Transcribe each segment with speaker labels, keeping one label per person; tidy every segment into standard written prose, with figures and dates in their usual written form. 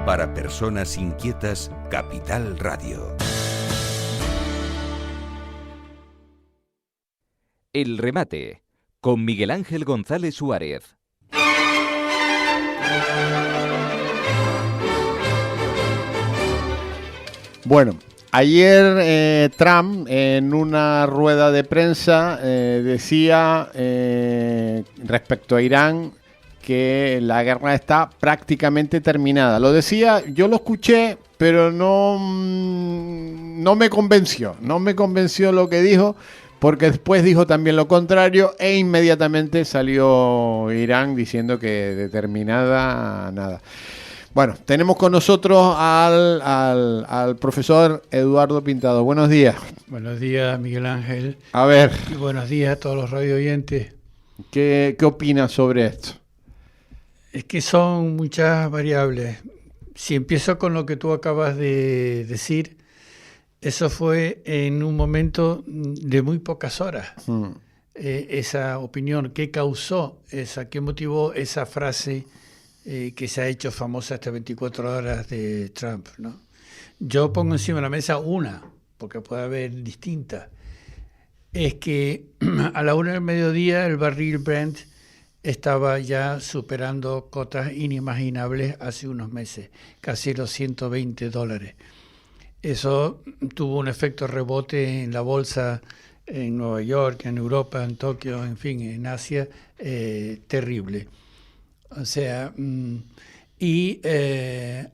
Speaker 1: Para personas inquietas, Capital Radio.
Speaker 2: El remate, con Miguel Ángel González Suárez.
Speaker 3: Bueno, ayer Trump en una rueda de prensa decía respecto a Irán que la guerra está prácticamente terminada. Lo decía, yo lo escuché, pero no me convenció. No me convenció lo que dijo, porque después dijo también lo contrario e inmediatamente salió Irán diciendo que determinada nada. Bueno, tenemos con nosotros al profesor Eduardo Pintado. Buenos días.
Speaker 4: Buenos días, Miguel Ángel.
Speaker 3: A ver.
Speaker 4: Y buenos días a todos los radio oyentes.
Speaker 3: ¿Qué opinas sobre esto?
Speaker 4: Es que son muchas variables. Si empiezo con lo que tú acabas de decir, eso fue en un momento de muy pocas horas. Esa opinión, ¿qué causó esa, qué motivó esa frase que se ha hecho famosa hasta 24 horas de Trump, ¿no? Yo pongo encima de la mesa una, porque puede haber distintas. Es que a la 1 del mediodía el barril Brent estaba ya superando cotas inimaginables hace unos meses, casi los $120. Eso tuvo un efecto rebote en la bolsa en Nueva York, en Europa, en Tokio, en fin, en Asia, terrible. O sea,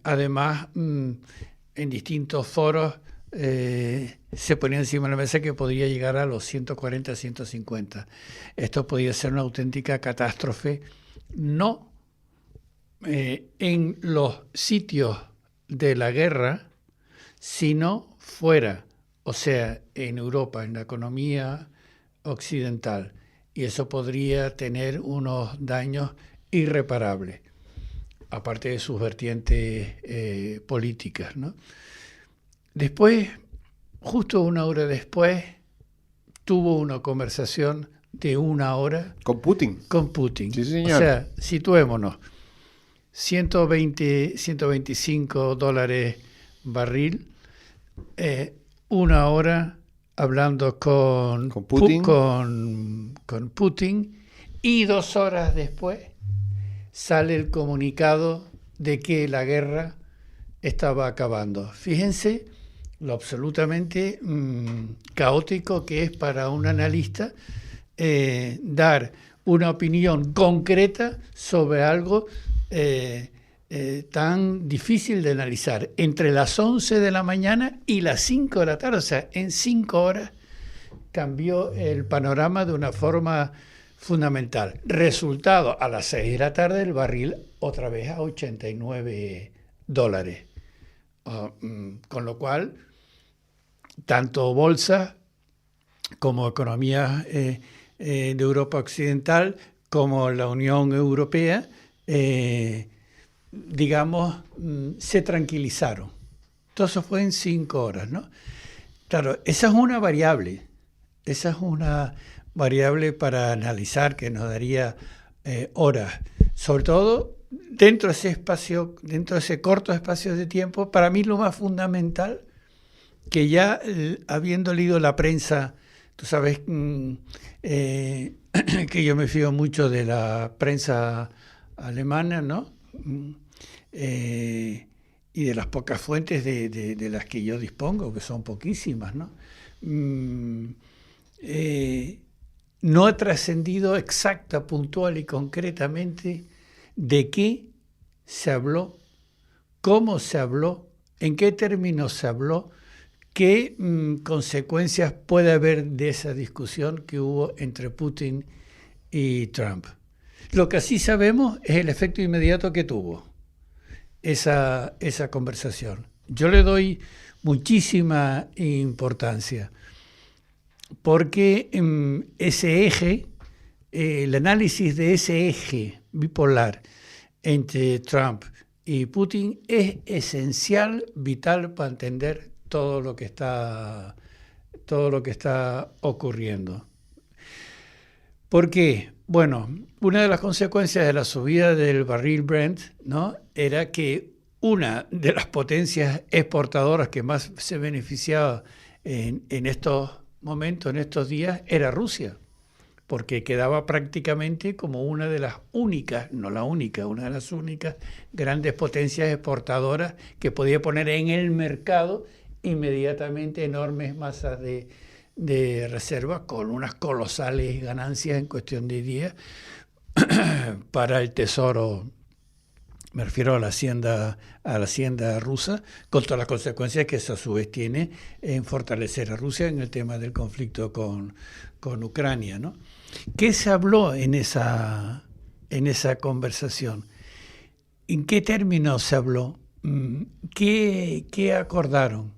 Speaker 4: además en distintos foros se ponía encima de la mesa que podría llegar a los 140, 150. Esto podía ser una auténtica catástrofe, no en los sitios de la guerra, sino fuera, o sea, en Europa, en la economía occidental. Y eso podría tener unos daños irreparables, aparte de sus vertientes políticas, ¿no? Después, justo una hora después, tuvo una conversación de 1 hora
Speaker 3: ¿Con Putin?
Speaker 4: Con Putin.
Speaker 3: Sí, señor.
Speaker 4: O sea, situémonos, 125 dólares barril, 1 hora hablando con
Speaker 3: Putin.
Speaker 4: Con Putin, y 2 horas después sale el comunicado de que la guerra estaba acabando. Fíjense lo absolutamente caótico que es para un analista dar una opinión concreta sobre algo tan difícil de analizar. Entre las 11 de la mañana y las 5 de la tarde, o sea, en 5 horas cambió el panorama de una forma fundamental. Resultado, a las 6 de la tarde el barril otra vez a $89. Con lo cual, tanto bolsa como economías de Europa Occidental, como la Unión Europea, se tranquilizaron. Todo eso fue en 5 horas, ¿no? Claro, esa es una variable. Esa es una variable para analizar que nos daría horas. Sobre todo dentro de ese espacio, dentro de ese corto espacio de tiempo, para mí lo más fundamental, que ya habiendo leído la prensa, tú sabes que yo me fío mucho de la prensa alemana, ¿no? Y de las pocas fuentes de las que yo dispongo, que son poquísimas, ¿no? No ha trascendido exacta, puntual y concretamente de qué se habló, cómo se habló, en qué términos se habló, qué consecuencias puede haber de esa discusión que hubo entre Putin y Trump. Lo que sí sabemos es el efecto inmediato que tuvo esa conversación. Yo le doy muchísima importancia, porque ese eje, el análisis de ese eje bipolar entre Trump y Putin es esencial, vital para entender todo lo que está ocurriendo. ¿Por qué? Bueno, una de las consecuencias de la subida del barril Brent, ¿no?, era que una de las potencias exportadoras que más se beneficiaba en estos momentos, en estos días, era Rusia, porque quedaba prácticamente como una de las únicas, no la única, una de las únicas grandes potencias exportadoras que podía poner en el mercado inmediatamente enormes masas de reserva con unas colosales ganancias en cuestión de días para el tesoro. Me refiero a la hacienda rusa, con todas las consecuencias que eso a su vez tiene en fortalecer a Rusia en el tema del conflicto con Ucrania, ¿no? ¿Qué se habló en esa conversación? ¿En qué términos se habló? ¿Qué acordaron?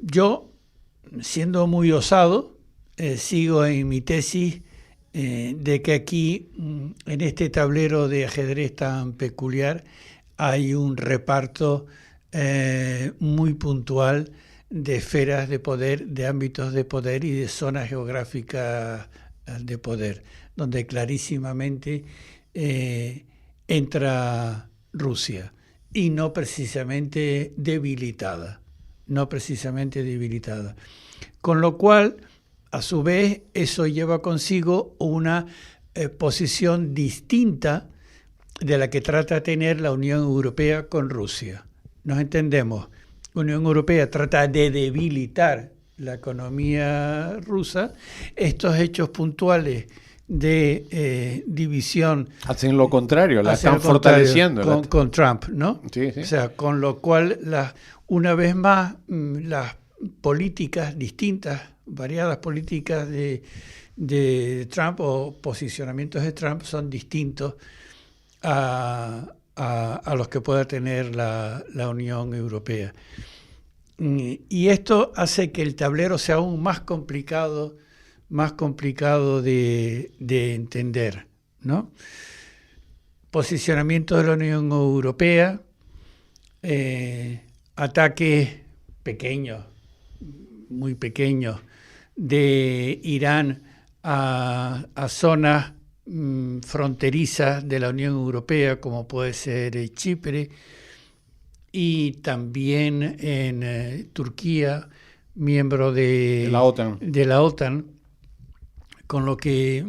Speaker 4: Yo, siendo muy osado, sigo en mi tesis de que aquí, en este tablero de ajedrez tan peculiar, hay un reparto muy puntual de esferas de poder, de ámbitos de poder y de zonas geográficas de poder, donde clarísimamente entra Rusia y no precisamente debilitada, Con lo cual, a su vez, eso lleva consigo una posición distinta de la que trata de tener la Unión Europea con Rusia. Nos entendemos. La Unión Europea trata de debilitar la economía rusa. Estos hechos puntuales de división
Speaker 3: hacen lo contrario, la están fortaleciendo.
Speaker 4: Con Trump, ¿no?
Speaker 3: Sí, sí.
Speaker 4: O sea, con lo cual, una vez más, las políticas distintas, variadas políticas de Trump o posicionamientos de Trump son distintos a los que pueda tener la Unión Europea. Y esto hace que el tablero sea aún más complicado de entender, ¿no? Posicionamiento de la Unión Europea, ataques pequeños, muy pequeños, de Irán a zonas fronterizas de la Unión Europea, como puede ser Chipre, y también en Turquía, miembro de la OTAN, con lo que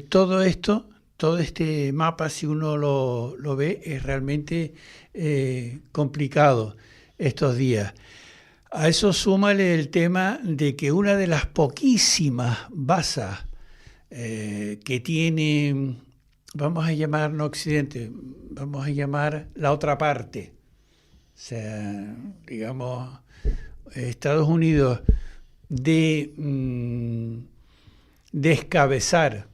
Speaker 4: todo este mapa, si uno lo ve, es realmente complicado estos días. A eso súmale el tema de que una de las poquísimas bases que tiene, vamos a llamar no Occidente, vamos a llamar la otra parte, o sea, digamos, Estados Unidos, de descabezar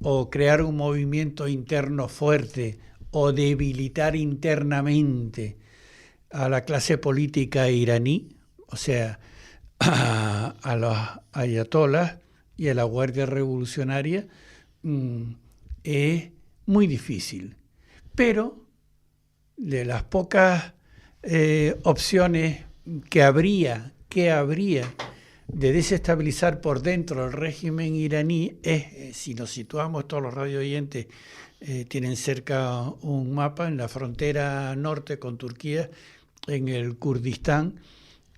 Speaker 4: o crear un movimiento interno fuerte o debilitar internamente a la clase política iraní, o sea, a los ayatolás y a la Guardia Revolucionaria, es muy difícil. Pero de las pocas opciones que habría de desestabilizar por dentro el régimen iraní es, si nos situamos, todos los radio oyentes tienen cerca un mapa en la frontera norte con Turquía, en el Kurdistán,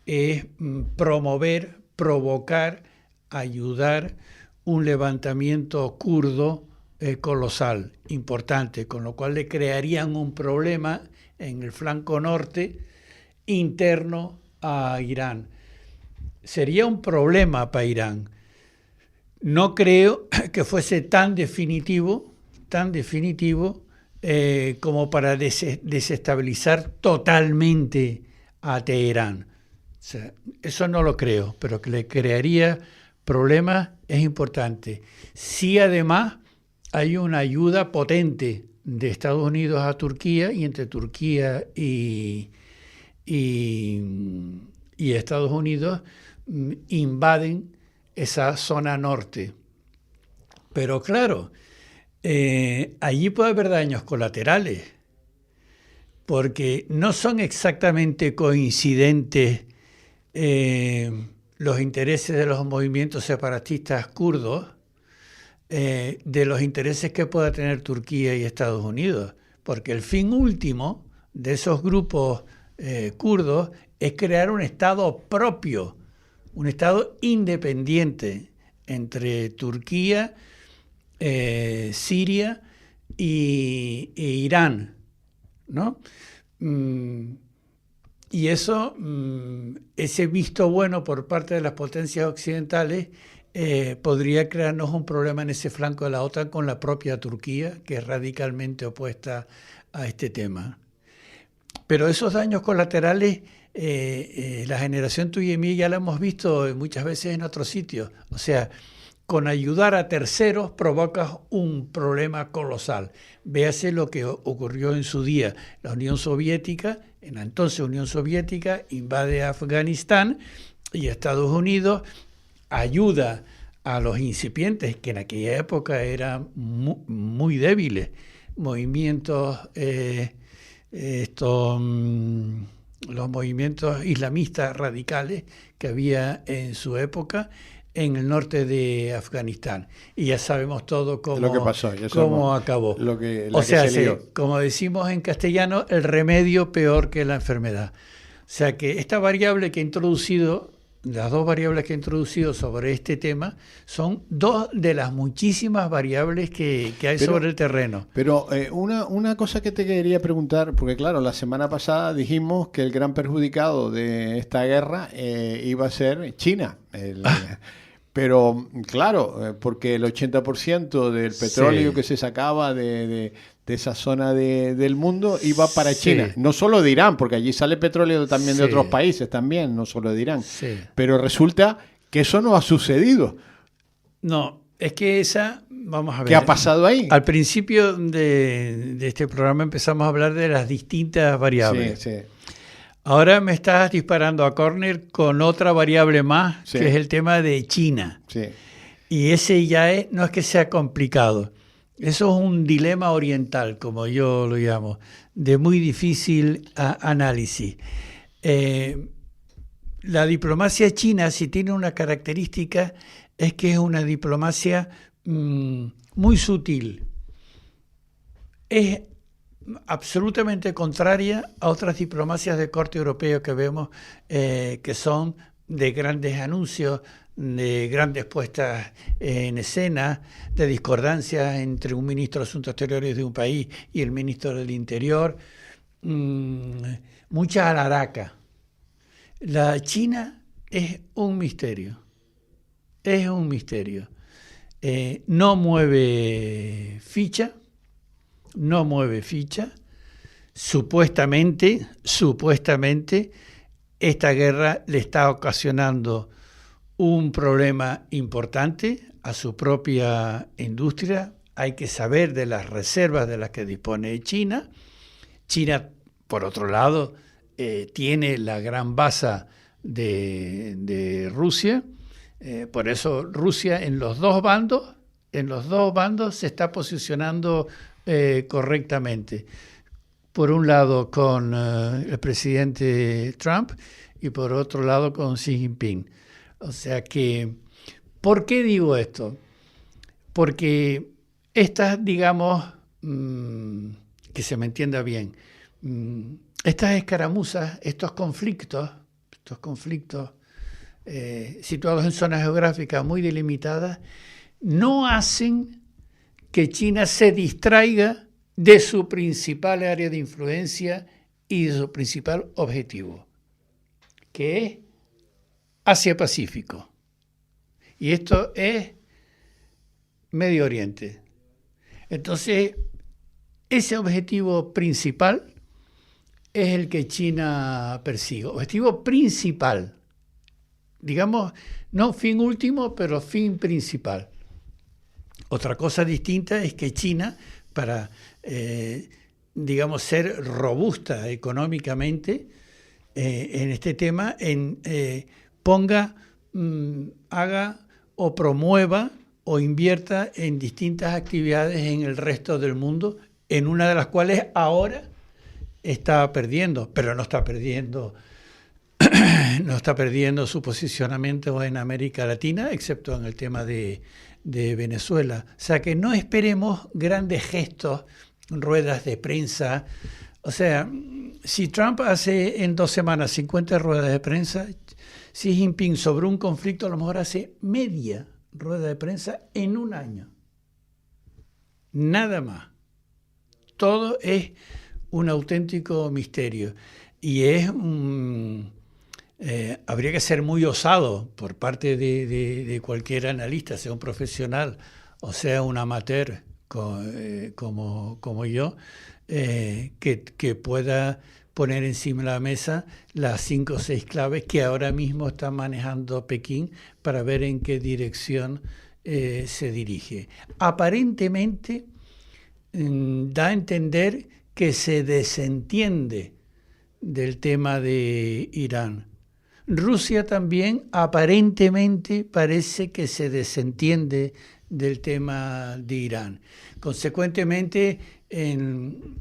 Speaker 4: es provocar, ayudar un levantamiento kurdo colosal, importante, con lo cual le crearían un problema en el flanco norte interno a Irán. Sería un problema para Irán. No creo que fuese tan definitivo como para desestabilizar totalmente a Teherán. O sea, eso no lo creo, pero que le crearía problemas es importante. Sí, además, hay una ayuda potente de Estados Unidos a Turquía, y entre Turquía y Estados Unidos invaden esa zona norte. Pero claro, allí puede haber daños colaterales, porque no son exactamente coincidentes los intereses de los movimientos separatistas kurdos de los intereses que pueda tener Turquía y Estados Unidos, porque el fin último de esos grupos kurdos es crear un Estado propio, un Estado independiente entre Turquía, Siria e Irán, ¿no? Y eso, ese visto bueno por parte de las potencias occidentales podría crearnos un problema en ese flanco de la OTAN con la propia Turquía, que es radicalmente opuesta a este tema. Pero esos daños colaterales, la generación tuya y mía ya la hemos visto muchas veces en otros sitios. O sea, con ayudar a terceros provocas un problema colosal. Véase lo que ocurrió en su día. La Unión Soviética, en la entonces Unión Soviética, invade Afganistán y Estados Unidos ayuda a los incipientes, que en aquella época eran muy débiles, movimientos, los movimientos islamistas radicales que había en su época en el norte de Afganistán. Y ya sabemos todo cómo,
Speaker 3: lo que pasó,
Speaker 4: cómo acabó.
Speaker 3: O sea,
Speaker 4: como decimos en castellano, el remedio peor que la enfermedad. O sea que esta variable que he introducido, las dos variables que he introducido sobre este tema, son dos de las muchísimas variables que hay sobre el terreno.
Speaker 3: Pero una cosa que te quería preguntar, porque claro, la semana pasada dijimos que el gran perjudicado de esta guerra iba a ser China. Pero claro, porque el 80% del petróleo que se sacaba de esa zona del mundo iba para China. No solo de Irán, porque allí sale petróleo también de otros países también, no solo de Irán. Pero resulta que eso no ha sucedido.
Speaker 4: No, es que vamos a ver.
Speaker 3: ¿Qué ha pasado ahí?
Speaker 4: Al principio de este programa empezamos a hablar de las distintas variables.
Speaker 3: Sí.
Speaker 4: Ahora me estás disparando a córner con otra variable más, que es el tema de China.
Speaker 3: Sí.
Speaker 4: Y ese ya no es que sea complicado. Eso es un dilema oriental, como yo lo llamo, de muy difícil análisis. La diplomacia china, si tiene una característica, es que es una diplomacia muy sutil. Es absolutamente contraria a otras diplomacias de corte europeo que vemos, que son de grandes anuncios, de grandes puestas en escena, de discordancias entre un ministro de Asuntos Exteriores de un país y el ministro del Interior, mucha alaraca. La China es un misterio, no mueve ficha, supuestamente esta guerra le está ocasionando un problema importante a su propia industria. Hay que saber de las reservas de las que dispone China. China, por otro lado, tiene la gran base de Rusia. Por eso Rusia en los dos bandos se está posicionando correctamente. Por un lado con el presidente Trump y por otro lado con Xi Jinping. O sea que, ¿por qué digo esto? Porque estas, digamos, que se me entienda bien, estas escaramuzas, estos conflictos situados en zonas geográficas muy delimitadas, no hacen que China se distraiga de su principal área de influencia y de su principal objetivo, que es Asia-Pacífico. Y esto es Medio Oriente. Entonces, ese objetivo principal es el que China persigue. Objetivo principal. Digamos, no fin último, pero fin principal. Otra cosa distinta es que China, para, digamos, ser robusta económicamente en este tema, ponga, haga o promueva o invierta en distintas actividades en el resto del mundo, en una de las cuales ahora está perdiendo, pero no está perdiendo su posicionamiento en América Latina, excepto en el tema de Venezuela. O sea que no esperemos grandes gestos, ruedas de prensa O sea, si Trump hace en 2 semanas 50 ruedas de prensa, Xi Jinping sobre un conflicto a lo mejor hace media rueda de prensa en un año. Nada más. Todo es un auténtico misterio. Y habría que ser muy osado por parte de cualquier analista, sea un profesional o sea un amateur como yo, que pueda poner encima de la mesa las 5 o 6 claves que ahora mismo está manejando Pekín para ver en qué dirección se dirige. Aparentemente da a entender que se desentiende del tema de Irán. Rusia también aparentemente parece que se desentiende del tema de Irán. Consecuentemente, en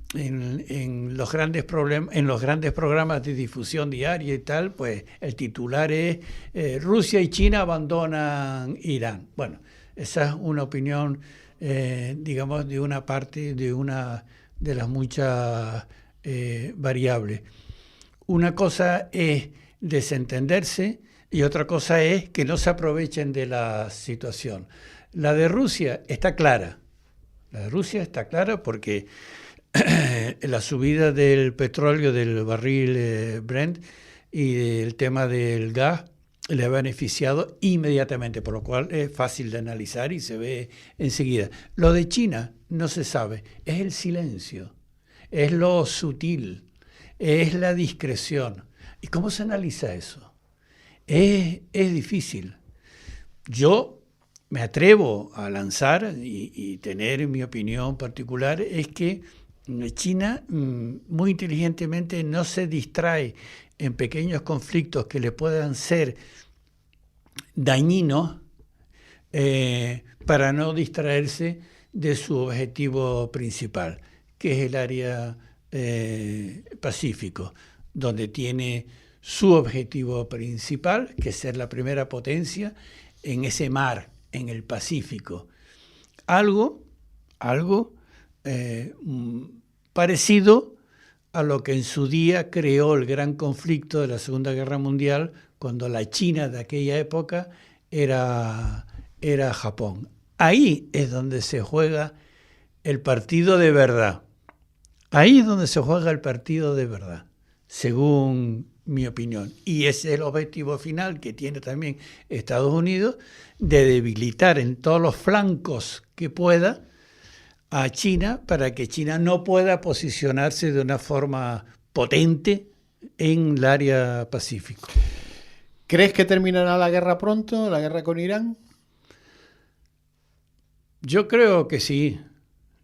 Speaker 4: los grandes programas de difusión diaria y tal, pues el titular es Rusia y China abandonan Irán. Bueno, esa es una opinión, digamos, de una parte de las muchas variables. Una cosa es desentenderse y otra cosa es que no se aprovechen de la situación. La de Rusia está clara. La de Rusia está clara porque la subida del petróleo, del barril Brent y el tema del gas le ha beneficiado inmediatamente, por lo cual es fácil de analizar y se ve enseguida. Lo de China no se sabe, es el silencio, es lo sutil, es la discreción. ¿Y cómo se analiza eso? Es difícil. Yo me atrevo a lanzar y tener mi opinión particular, es que China muy inteligentemente no se distrae en pequeños conflictos que le puedan ser dañinos para no distraerse de su objetivo principal, que es el área Pacífico, donde tiene su objetivo principal, que es ser la primera potencia en ese mar, en el Pacífico. Algo parecido a lo que en su día creó el gran conflicto de la Segunda Guerra Mundial, cuando la China de aquella época era Japón. Ahí es donde se juega el partido de verdad. Ahí es donde se juega el partido de verdad, según mi opinión. Y es el objetivo final que tiene también Estados Unidos, de debilitar en todos los flancos que pueda a China para que China no pueda posicionarse de una forma potente en el área Pacífico.
Speaker 3: ¿Crees que terminará la guerra pronto, la guerra con Irán?
Speaker 4: Yo creo que sí.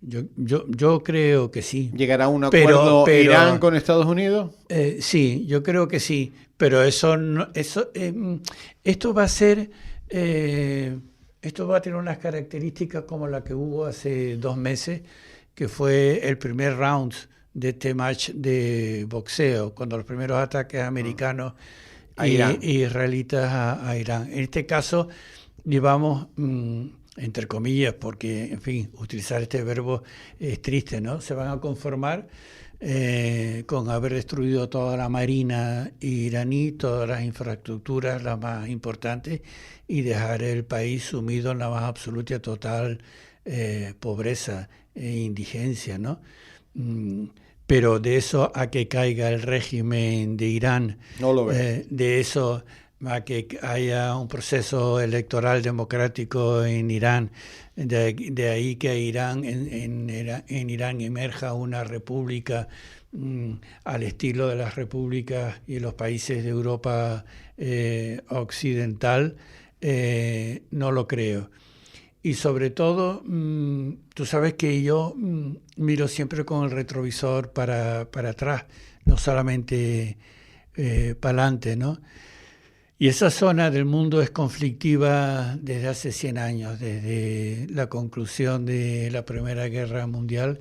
Speaker 4: Yo creo que sí.
Speaker 3: ¿Llegará a un acuerdo Irán con Estados Unidos?
Speaker 4: Sí, yo creo que sí. Pero esto va a ser... esto va a tener unas características como la que hubo hace 2 meses, que fue el primer round de este match de boxeo, cuando los primeros ataques americanos e israelitas a Irán. En este caso, llevamos... entre comillas, porque, en fin, utilizar este verbo es triste, ¿no? Se van a conformar con haber destruido toda la marina iraní, todas las infraestructuras, las más importantes, y dejar el país sumido en la más absoluta y total pobreza e indigencia, ¿no? Pero de eso a que caiga el régimen de Irán,
Speaker 3: no lo veo.
Speaker 4: De eso a que haya un proceso electoral democrático en Irán, de ahí que en Irán emerja una república al estilo de las repúblicas y los países de Europa occidental, no lo creo. Y sobre todo, tú sabes que yo miro siempre con el retrovisor para atrás, no solamente para adelante, ¿no? Y esa zona del mundo es conflictiva desde hace 100 años, desde la conclusión de la Primera Guerra Mundial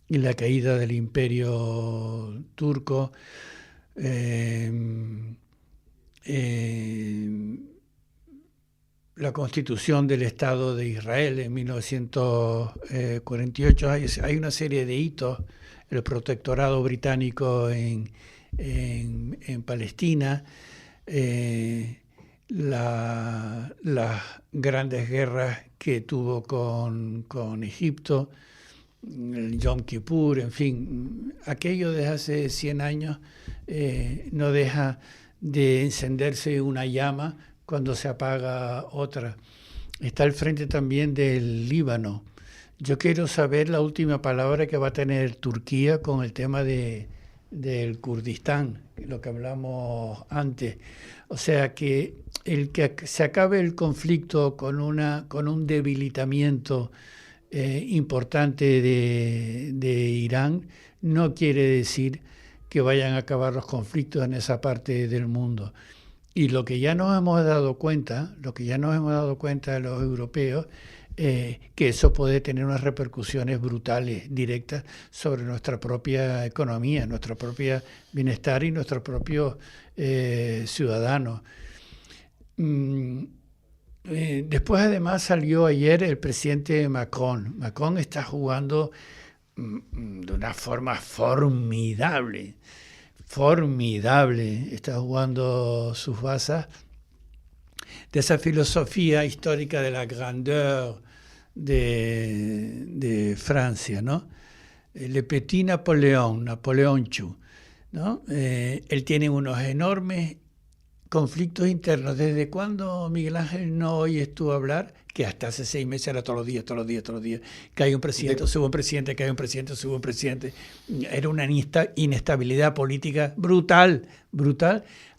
Speaker 4: y la caída del Imperio Turco, la constitución del Estado de Israel en 1948. Hay una serie de hitos el protectorado británico en Palestina, las grandes guerras que tuvo con Egipto, el Yom Kippur, en fin, aquello desde hace 100 años no deja de encenderse una llama cuando se apaga otra. Está al frente también del Líbano. Yo quiero saber la última palabra que va a tener Turquía con el tema del Kurdistán, lo que hablamos antes. O sea, que el que se acabe el conflicto con un debilitamiento importante de Irán no quiere decir que vayan a acabar los conflictos en esa parte del mundo. Y lo que ya nos hemos dado cuenta los europeos, que eso puede tener unas repercusiones brutales, directas, sobre nuestra propia economía, nuestro propio bienestar y nuestros propios ciudadanos. Después, además, salió ayer el presidente Macron. Macron está jugando de una forma formidable, está jugando sus bazas de esa filosofía histórica de la grandeur de Francia, ¿no? Le Petit Napoleón Chu, ¿no? Él tiene unos enormes conflictos internos. ¿Desde cuándo, Miguel Ángel, no oyes tú hablar? Que hasta hace 6 meses era todos los días, que hay un presidente, sube un presidente, que hay un presidente, sube un presidente. Era una inestabilidad política brutal.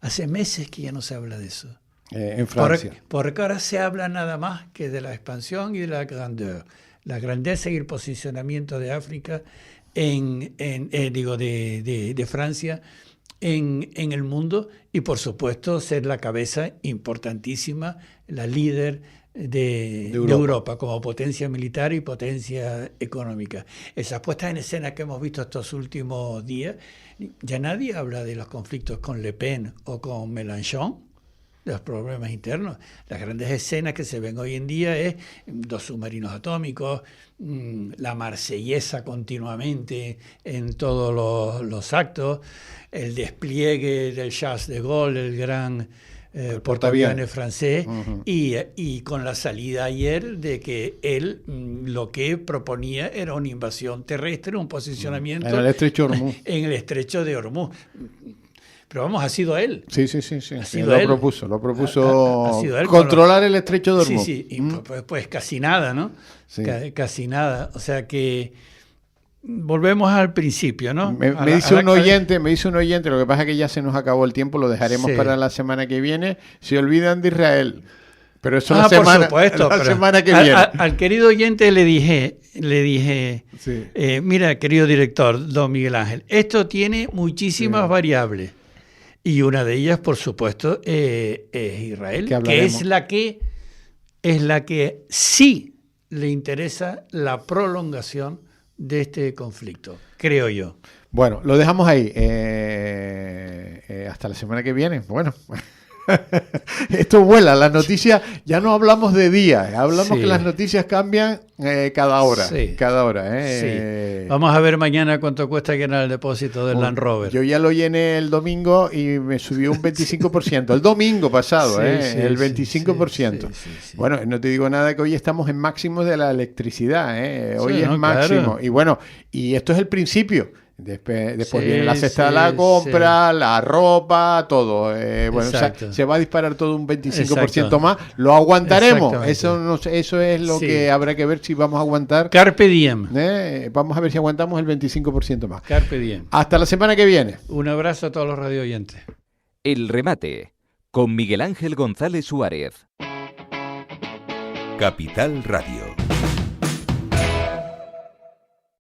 Speaker 4: Hace meses que ya no se habla de eso.
Speaker 3: En Francia.
Speaker 4: Porque ahora se habla nada más que de la expansión y de la grandeur. La grandeza y el posicionamiento de África, de Francia en el mundo, y por supuesto ser la cabeza importantísima, la líder de Europa como potencia militar y potencia económica. Esas puestas en escena que hemos visto estos últimos días, ya nadie habla de los conflictos con Le Pen o con Mélenchon, de los problemas internos. Las grandes escenas que se ven hoy en día es 2 submarinos atómicos, la marsellesa continuamente en todos los actos, el despliegue del Charles de Gaulle, el gran portaaviones francés, y con la salida ayer de que él lo que proponía era una invasión terrestre, un posicionamiento
Speaker 3: en el estrecho de Hormuz.
Speaker 4: En el estrecho de Hormuz. Pero vamos, ha sido él.
Speaker 3: Sí. Lo propuso
Speaker 4: ha sido él
Speaker 3: controlar el estrecho de Hormuz.
Speaker 4: Sí. Y pues casi nada, ¿no?
Speaker 3: Sí.
Speaker 4: Casi nada. O sea que volvemos al principio, ¿no?
Speaker 3: Me dice un oyente, lo que pasa es que ya se nos acabó el tiempo, lo dejaremos para la semana que viene. Se olvidan de Israel. Pero eso
Speaker 4: por supuesto,
Speaker 3: semana que viene.
Speaker 4: Al querido oyente le dije,
Speaker 3: sí.
Speaker 4: Mira, querido director, don Miguel Ángel, esto tiene muchísimas variables. Y una de ellas, por supuesto, es Israel, que es la que sí le interesa la prolongación de este conflicto, creo yo.
Speaker 3: Bueno, lo dejamos ahí. Hasta la semana que viene. Bueno, esto vuela. Las noticias, ya no hablamos de días, hablamos que las noticias cambian cada hora. Sí.
Speaker 4: Vamos a ver mañana cuánto cuesta llenar el depósito del Land Rover.
Speaker 3: Yo ya lo llené el domingo y me subió un 25%. El domingo pasado, el 25%. Sí. Bueno, no te digo nada que hoy estamos en máximos de la electricidad. Hoy es máximo. Claro. Y bueno, y esto es el principio. Después viene la cesta de la compra, la ropa, todo. Bueno, se va a disparar todo un 25% más. Lo aguantaremos. Eso es lo que habrá que ver si vamos a aguantar.
Speaker 4: Carpe diem.
Speaker 3: Vamos a ver si aguantamos el 25% más.
Speaker 4: Carpe diem.
Speaker 3: Hasta la semana que viene.
Speaker 4: Un abrazo a todos los radio oyentes.
Speaker 2: El remate con Miguel Ángel González Suárez.
Speaker 1: Capital Radio.